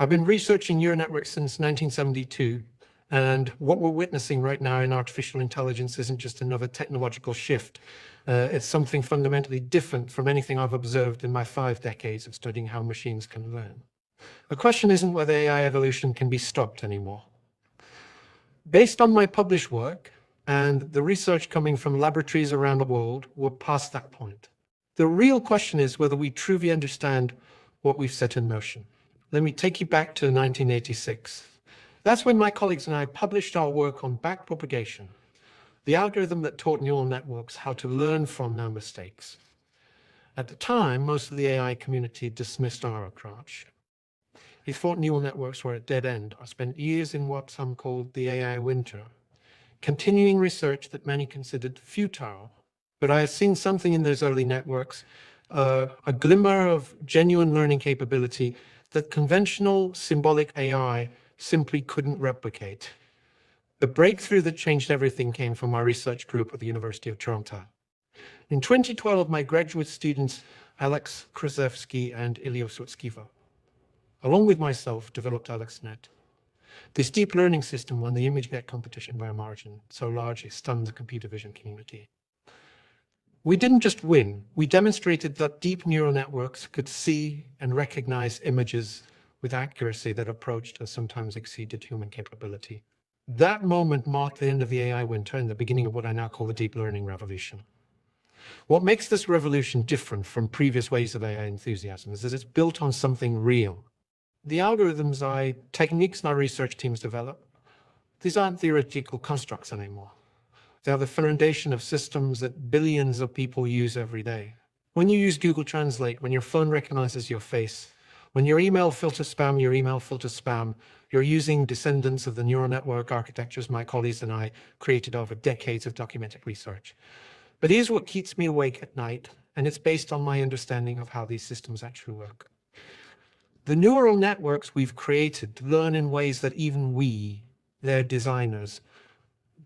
I've been researching neural networks since 1972, and what we're witnessing right now in artificial intelligence isn't just another technological shift. It's something fundamentally different from anything I've observed in my 5 decades of studying how machines can learn. The question isn't whether AI evolution can be stopped anymore. Based on my published work and the research coming from laboratories around the world, we're past that point. The real question is whether we truly understand what we've set in motion. Let me take you back to 1986. That's when my colleagues and I published our work on backpropagation, the algorithm that taught neural networks how to learn from no mistakes. At the time, most of the AI community dismissed our approach. He thought neural networks were a dead end. I spent years in what some called the AI winter, continuing research that many considered futile. But I had seen something in those early networks, a glimmer of genuine learning capability that conventional symbolic AI simply couldn't replicate. The breakthrough that changed everything came from our research group at the University of Toronto. In 2012, my graduate students, Alex Krizhevsky and Ilya Sutskever, along with myself, developed AlexNet. This deep learning system won the ImageNet competition by a margin so large it stunned the computer vision community. We didn't just win, we demonstrated that deep neural networks could see and recognize images with accuracy that approached or sometimes exceeded human capability. That moment marked the end of the AI winter and the beginning of what I now call the deep learning revolution. What makes this revolution different from previous waves of AI enthusiasm is that it's built on something real. The algorithms, techniques our research teams develop, these aren't theoretical constructs anymore. They are the foundation of systems that billions of people use every day. When you use Google Translate, when your phone recognizes your face, when your email filters spam, you're using descendants of the neural network architectures my colleagues and I created over decades of documented research. But here's what keeps me awake at night, and it's based on my understanding of how these systems actually work. The neural networks we've created learn in ways that even we, their designers,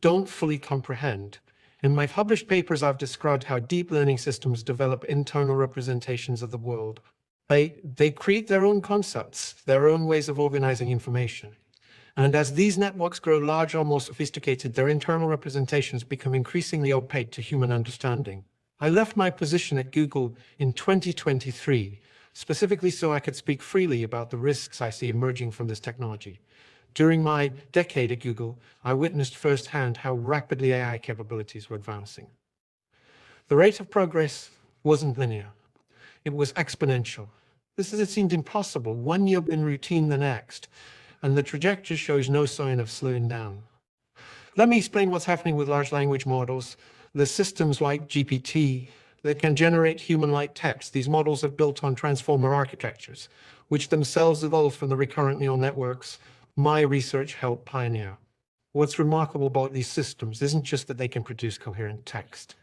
don't fully comprehend. In my published papers, I've described how deep learning systems develop internal representations of the world. They create their own concepts, their own ways of organizing information. And as these networks grow larger or more sophisticated, their internal representations become increasingly opaque to human understanding. I left my position at Google in 2023, specifically so I could speak freely about the risks I see emerging from this technology. During my decade at Google, I witnessed firsthand how rapidly AI capabilities were advancing. The rate of progress wasn't linear. It was exponential. This as it seemed impossible, one year in routine the next, and the trajectory shows no sign of slowing down. Let me explain what's happening with large language models. The systems like GPT that can generate human-like text. These models are built on transformer architectures, which themselves evolved from the recurrent neural networks my research helped pioneer. What's remarkable about these systems isn't just that they can produce coherent text.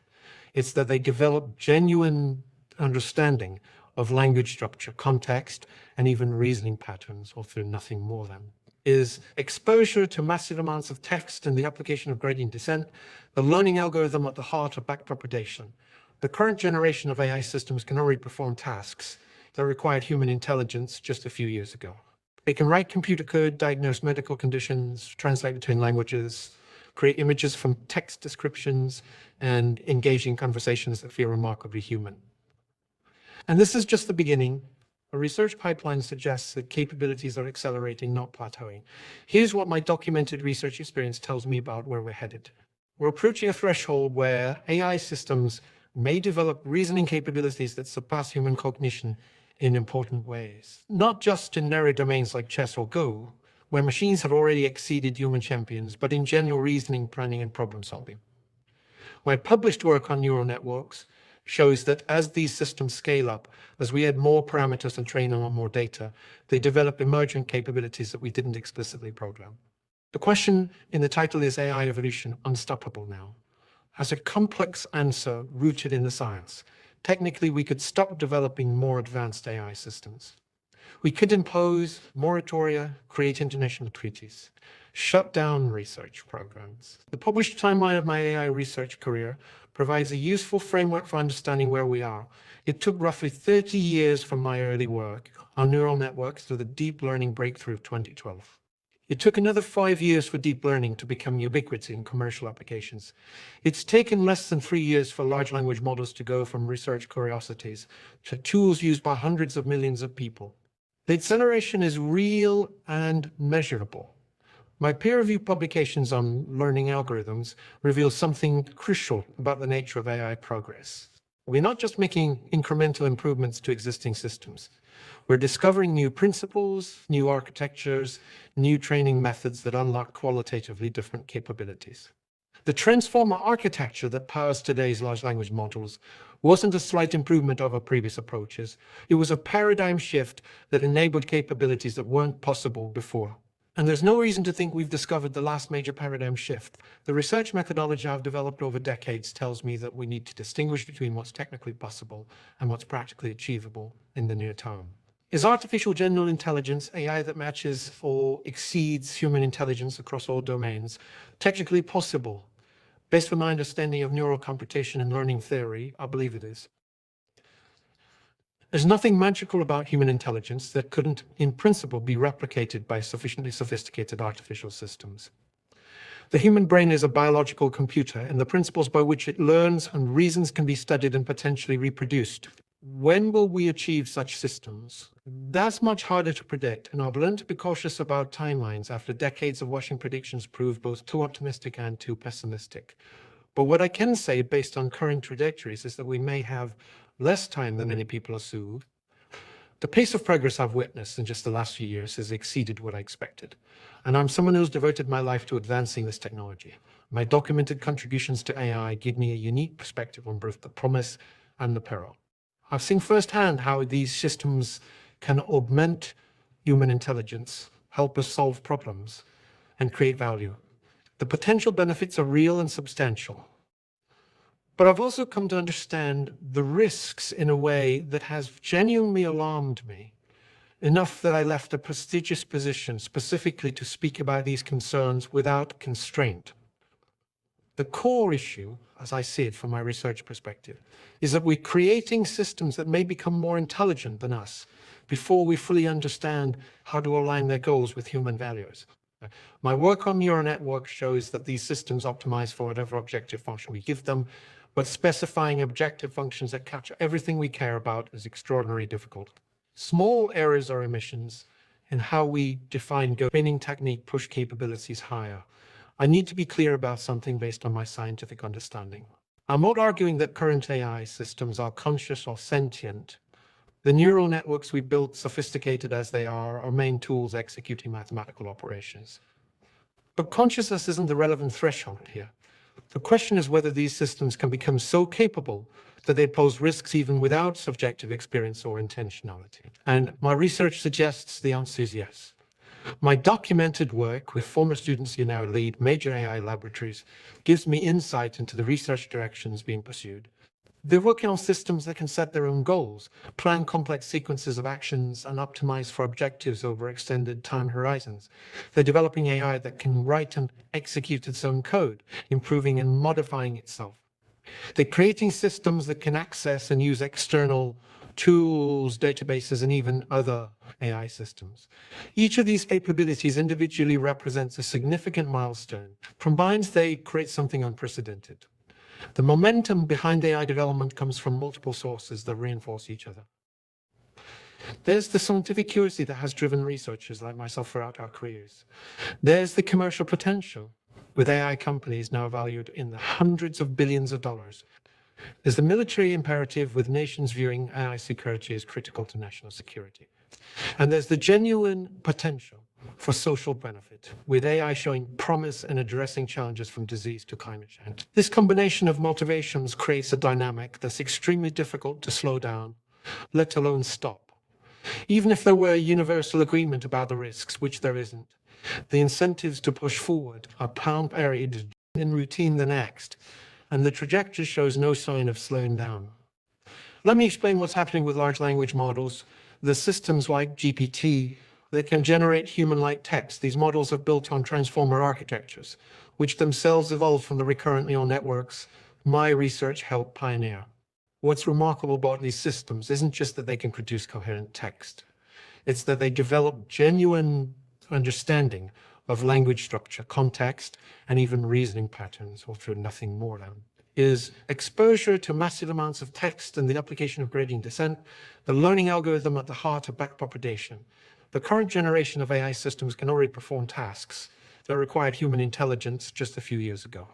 It's that they develop genuine understanding of language structure, context, and even reasoning patterns, although nothing more than. Is exposure to massive amounts of text and the application of gradient descent, the learning algorithm at the heart of backpropagation. The current generation of AI systems can already perform tasks that required human intelligence just a few years ago. They can write computer code, diagnose medical conditions, translate between languages, create images from text descriptions, and engage in conversations that feel remarkably human. And this is just the beginning. A research pipeline suggests that capabilities are accelerating, not plateauing. Here's what my documented research experience tells me about where we're headed. We're approaching a threshold where AI systems may develop reasoning capabilities that surpass human cognition in important ways. Not just in narrow domains like chess or Go, where machines have already exceeded human champions, but in general reasoning, planning, and problem solving. My published work on neural networks shows that as these systems scale up, as we add more parameters and train on more data, they develop emergent capabilities that we didn't explicitly program. The question in the title is AI evolution unstoppable now? Has a complex answer rooted in the science. Technically, we could stop developing more advanced AI systems. We could impose moratoria, create international treaties. shut down research programs. The published timeline of my AI research career provides a useful framework for understanding where we are. It took roughly 30 years from my early work on neural networks to the deep learning breakthrough of 2012. It took another 5 years for deep learning to become ubiquitous in commercial applications. It's taken less than 3 years for large language models to go from research curiosities to tools used by hundreds of millions of people. The acceleration is real and measurable. My peer-reviewed publications on learning algorithms reveal something crucial about the nature of AI progress. We're not just making incremental improvements to existing systems. We're discovering new principles, new architectures, new training methods that unlock qualitatively different capabilities. The transformer architecture that powers today's large language models wasn't a slight improvement over previous approaches. It was a paradigm shift that enabled capabilities that weren't possible before. And there's no reason to think we've discovered the last major paradigm shift. The research methodology I've developed over decades tells me that we need to distinguish between what's technically possible and what's practically achievable in the near term. Is artificial general intelligence, AI that matches or exceeds human intelligence across all domains, technically possible? Based on my understanding of neural computation and learning theory, I believe it is. There's nothing magical about human intelligence that couldn't, in principle, be replicated by sufficiently sophisticated artificial systems. The human brain is a biological computer, and the principles by which it learns and reasons can be studied and potentially reproduced. When will we achieve such systems? That's much harder to predict, and I've learned to be cautious about timelines after decades of watching predictions prove both too optimistic and too pessimistic. But what I can say, based on current trajectories, is that we may have less time than many people assume. The pace of progress I've witnessed in just the last few years has exceeded what I expected. And I'm someone who's devoted my life to advancing this technology. My documented contributions to AI give me a unique perspective on both the promise and the peril. I've seen firsthand how these systems can augment human intelligence, help us solve problems, and create value. The potential benefits are real and substantial. But I've also come to understand the risks in a way that has genuinely alarmed me, enough that I left a prestigious position specifically to speak about these concerns without constraint. The core issue, as I see it from my research perspective, is that we're creating systems that may become more intelligent than us before we fully understand how to align their goals with human values. My work on neural networks shows that these systems optimize for whatever objective function we give them, but specifying objective functions that capture everything we care about is extraordinarily difficult. Small errors or omissions in how we define training technique push capabilities higher. I need to be clear about something based on my scientific understanding. I'm not arguing that current AI systems are conscious or sentient. The neural networks we built, sophisticated as they are main tools executing mathematical operations. But consciousness isn't the relevant threshold here. The question is whether these systems can become so capable that they pose risks even without subjective experience or intentionality. And my research suggests the answer is yes. My documented work with former students who now lead major AI laboratories gives me insight into the research directions being pursued. They're working on systems that can set their own goals, plan complex sequences of actions, and optimize for objectives over extended time horizons. They're developing AI that can write and execute its own code, improving and modifying itself. They're creating systems that can access and use external tools, databases, and even other AI systems. Each of these capabilities individually represents a significant milestone. Combined, they create something unprecedented. The momentum behind AI development comes from multiple sources that reinforce each other. There's the scientific curiosity that has driven researchers like myself throughout our careers. There's the commercial potential, with AI companies now valued in the hundreds of billions of dollars. There's the military imperative, with nations viewing AI security as critical to national security. And there's the genuine potential for social benefit, with AI showing promise in addressing challenges from disease to climate change. This combination of motivations creates a dynamic that's extremely difficult to slow down, let alone stop. Even if there were universal agreement about the risks, which there isn't, the incentives to push forward are pound buried in routine the next, and the trajectory shows no sign of slowing down. Let me explain what's happening with large language models. The systems like GPT They can generate human-like text. These models are built on transformer architectures, which themselves evolved from the recurrent neural networks my research helped pioneer. What's remarkable about these systems isn't just that they can produce coherent text. It's that they develop genuine understanding of language structure, context, and even reasoning patterns, or through nothing more than. Is exposure to massive amounts of text and the application of gradient descent, the learning algorithm at the heart of backpropagation. The current generation of AI systems can already perform tasks that required human intelligence just a few years ago.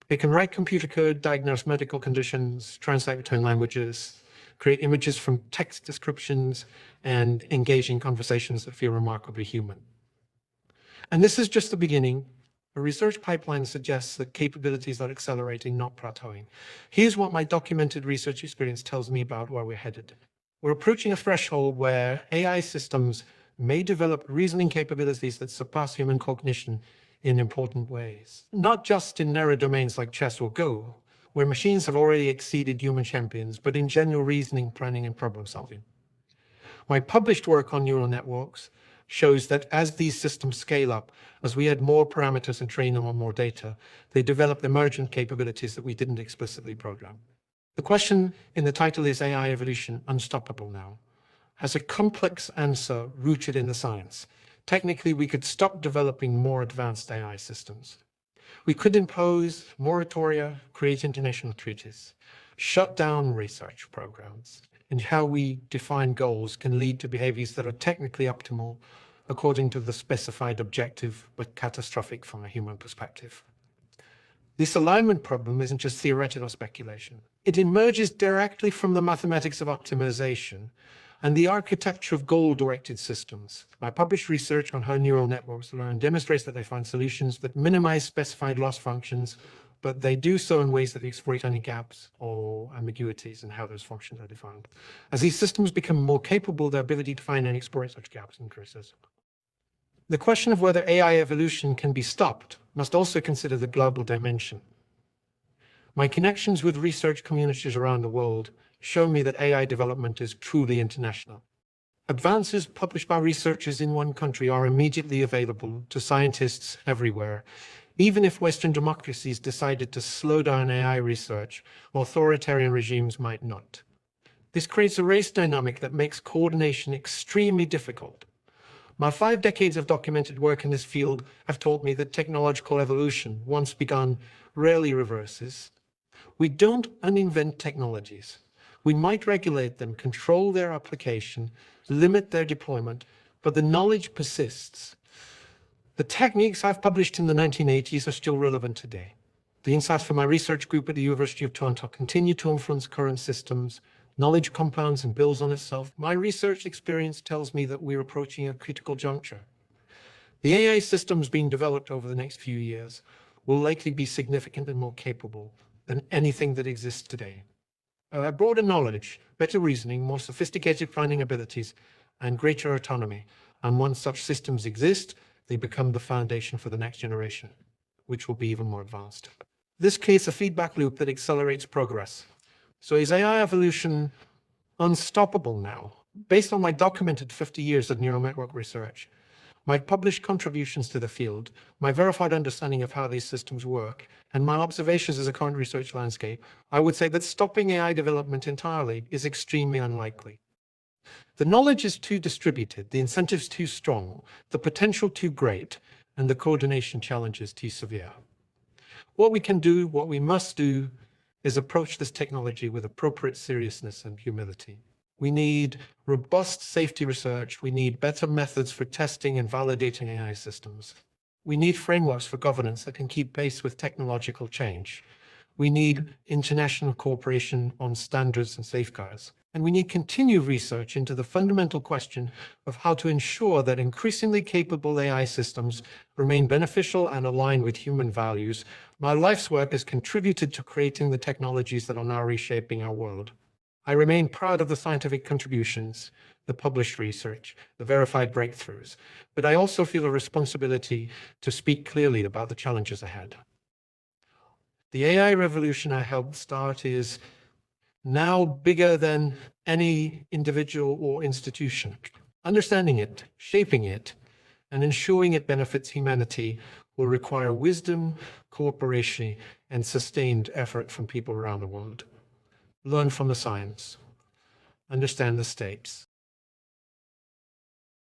It can write computer code, diagnose medical conditions, translate between languages, create images from text descriptions, and engage in conversations that feel remarkably human. And this is just the beginning. A research pipeline suggests that capabilities are accelerating, not plateauing. Here's what my documented research experience tells me about where we're headed. We're approaching a threshold where AI systems may develop reasoning capabilities that surpass human cognition in important ways. Not just in narrow domains like chess or Go, where machines have already exceeded human champions, but in general reasoning, planning, and problem solving. My published work on neural networks shows that as these systems scale up, as we add more parameters and train them on more data, they develop emergent capabilities that we didn't explicitly program. The question in the title is AI Evolution Unstoppable Now? Has a complex answer rooted in the science. Technically, we could stop developing more advanced AI systems. We could impose moratoria, create international treaties, shut down research programs, and how we define goals can lead to behaviors that are technically optimal according to the specified objective, but catastrophic from a human perspective. This alignment problem isn't just theoretical speculation. It emerges directly from the mathematics of optimization and the architecture of goal-directed systems. My published research on how neural networks learn demonstrates that they find solutions that minimize specified loss functions, but they do so in ways that exploit any gaps or ambiguities in how those functions are defined. As these systems become more capable, their ability to find and exploit such gaps increases. The question of whether AI evolution can be stopped must also consider the global dimension. My connections with research communities around the world show me that AI development is truly international. Advances published by researchers in one country are immediately available to scientists everywhere. Even if Western democracies decided to slow down AI research, authoritarian regimes might not. This creates a race dynamic that makes coordination extremely difficult. My 5 decades of documented work in this field have taught me that technological evolution, once begun, rarely reverses. We don't uninvent technologies. We might regulate them, control their application, limit their deployment, but the knowledge persists. The techniques I've published in the 1980s are still relevant today. The insights from my research group at the University of Toronto continue to influence current systems. Knowledge compounds and builds on itself. My research experience tells me that we're approaching a critical juncture. The AI systems being developed over the next few years will likely be significant and more capable than anything that exists today. Broader knowledge, better reasoning, more sophisticated planning abilities, and greater autonomy. And once such systems exist, they become the foundation for the next generation, which will be even more advanced. This creates a feedback loop that accelerates progress. So is AI evolution unstoppable now? Based on my documented 50 years of neural network research, my published contributions to the field, my verified understanding of how these systems work, and my observations as a current research landscape, I would say that stopping AI development entirely is extremely unlikely. The knowledge is too distributed, the incentives too strong, the potential too great, and the coordination challenges too severe. What we can do, what we must do, is approach this technology with appropriate seriousness and humility. We need robust safety research. We need better methods for testing and validating AI systems. We need frameworks for governance that can keep pace with technological change. We need international cooperation on standards and safeguards. And we need continued research into the fundamental question of how to ensure that increasingly capable AI systems remain beneficial and aligned with human values. My life's work has contributed to creating the technologies that are now reshaping our world. I remain proud of the scientific contributions, the published research, the verified breakthroughs, but I also feel a responsibility to speak clearly about the challenges ahead. The AI revolution I helped start is now bigger than any individual or institution. Understanding it, shaping it, and ensuring it benefits humanity will require wisdom, cooperation, and sustained effort from people around the world. Learn from the science. Understand the stakes.